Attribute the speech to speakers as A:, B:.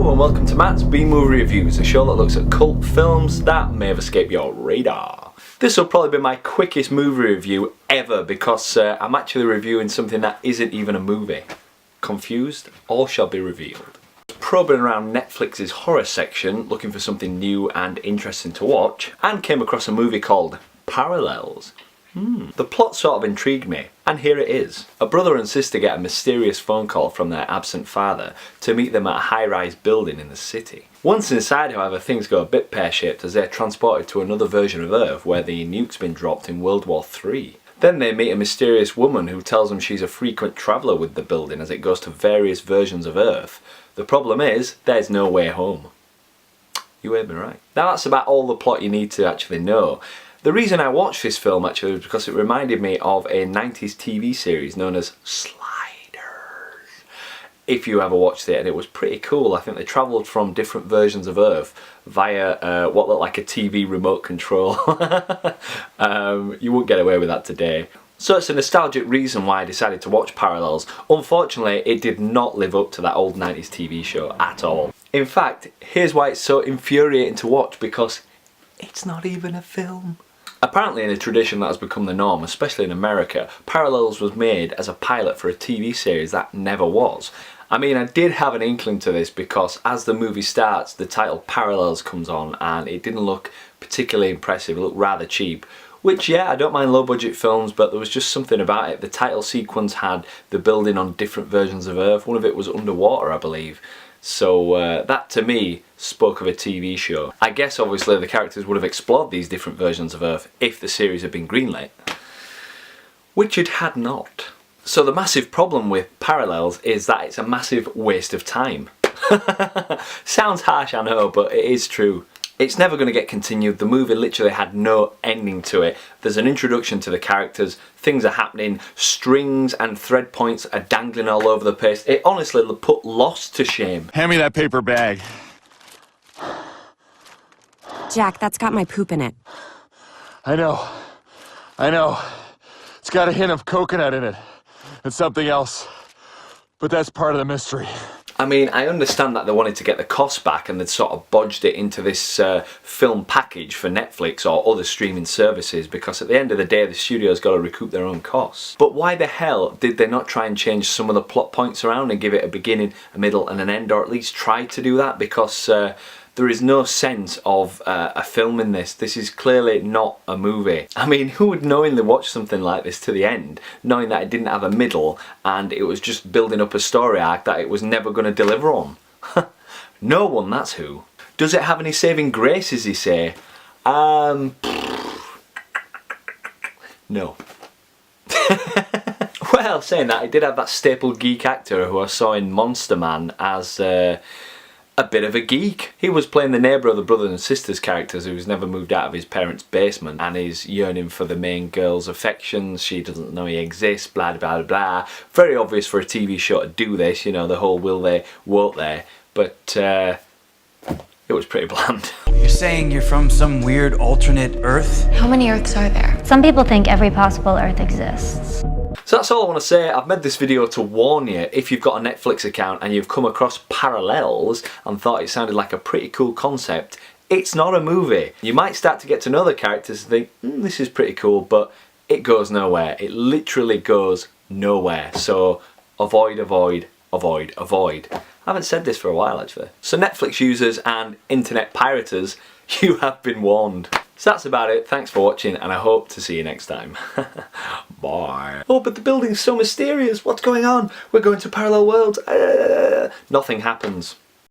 A: Hello and welcome to Matt's B-Movie Reviews, a show that looks at cult films that may have escaped your radar. This will probably be my quickest movie review ever because I'm actually reviewing something that isn't even a movie. Confused? All shall be revealed. Probing around Netflix's horror section looking for something new and interesting to watch and came across a movie called Parallels. The plot sort of intrigued me, and here it is. A brother and sister get a mysterious phone call from their absent father to meet them at a high-rise building in the city. Once inside, however, things go a bit pear-shaped as they're transported to another version of Earth where the nuke's been dropped in World War III. Then they meet a mysterious woman who tells them she's a frequent traveller with the building as it goes to various versions of Earth. The problem is, there's no way home. You heard me right. Now that's about all the plot you need to actually know. The reason I watched this film actually was because it reminded me of a 90s TV series known as Sliders. If you ever watched it, and it was pretty cool. I think they travelled from different versions of Earth via what looked like a TV remote control. You wouldn't get away with that today. So it's a nostalgic reason why I decided to watch Parallels. Unfortunately, it did not live up to that old 90s TV show at all. In fact, here's why it's so infuriating to watch, because it's not even a film. Apparently in a tradition that has become the norm, especially in America, Parallels was made as a pilot for a TV series that never was. I mean, I did have an inkling to this because as the movie starts, the title Parallels comes on and it didn't look particularly impressive, it looked rather cheap. Which, yeah, I don't mind low budget films, but there was just something about it. The title sequence had the building on different versions of Earth. One of it was underwater, I believe. So that to me spoke of a TV show. I guess obviously the characters would have explored these different versions of Earth if the series had been greenlit, which it had not. So the massive problem with Parallels is that it's a massive waste of time. Sounds harsh, I know, but it is true. It's never going to get continued. The movie literally had no ending to it. There's an introduction to the characters, things are happening, strings and thread points are dangling all over the place. It honestly put Lost to shame.
B: Hand me that paper bag.
C: Jack, that's got my poop in it.
B: I know. It's got a hint of coconut in it and something else. But that's part of the mystery.
A: I mean, I understand that they wanted to get the cost back and they'd sort of bodged it into this film package for Netflix or other streaming services because at the end of the day the studio's got to recoup their own costs. But why the hell did they not try and change some of the plot points around and give it a beginning, a middle and an end, or at least try to do that? Because there is no sense of a film in this. This is clearly not a movie. I mean, who would knowingly watch something like this to the end, knowing that it didn't have a middle and it was just building up a story arc that it was never going to deliver on? No one, that's who. Does it have any saving graces, you say? No. Well, saying that, it did have that staple geek actor who I saw in Monster Man as a bit of a geek. He was playing the neighbour of the brothers and sisters characters who's never moved out of his parents' basement and is yearning for the main girl's affections. She doesn't know he exists, blah blah blah. Very obvious for a TV show to do this, you know, the whole will they, won't they, but it was pretty bland.
D: You're saying you're from some weird alternate Earth?
E: How many Earths are there?
F: Some people think every possible Earth exists.
A: So that's all I want to say. I've made this video to warn you if you've got a Netflix account and you've come across Parallels and thought it sounded like a pretty cool concept, it's not a movie. You might start to get to know the characters and think, this is pretty cool, but it goes nowhere. It literally goes nowhere. So avoid, avoid, avoid, avoid. I haven't said this for a while actually. So Netflix users and internet pirators, you have been warned. So that's about it. Thanks for watching and I hope to see you next time. Bye. Oh, but the building's so mysterious. What's going on? We're going to parallel worlds. Nothing happens.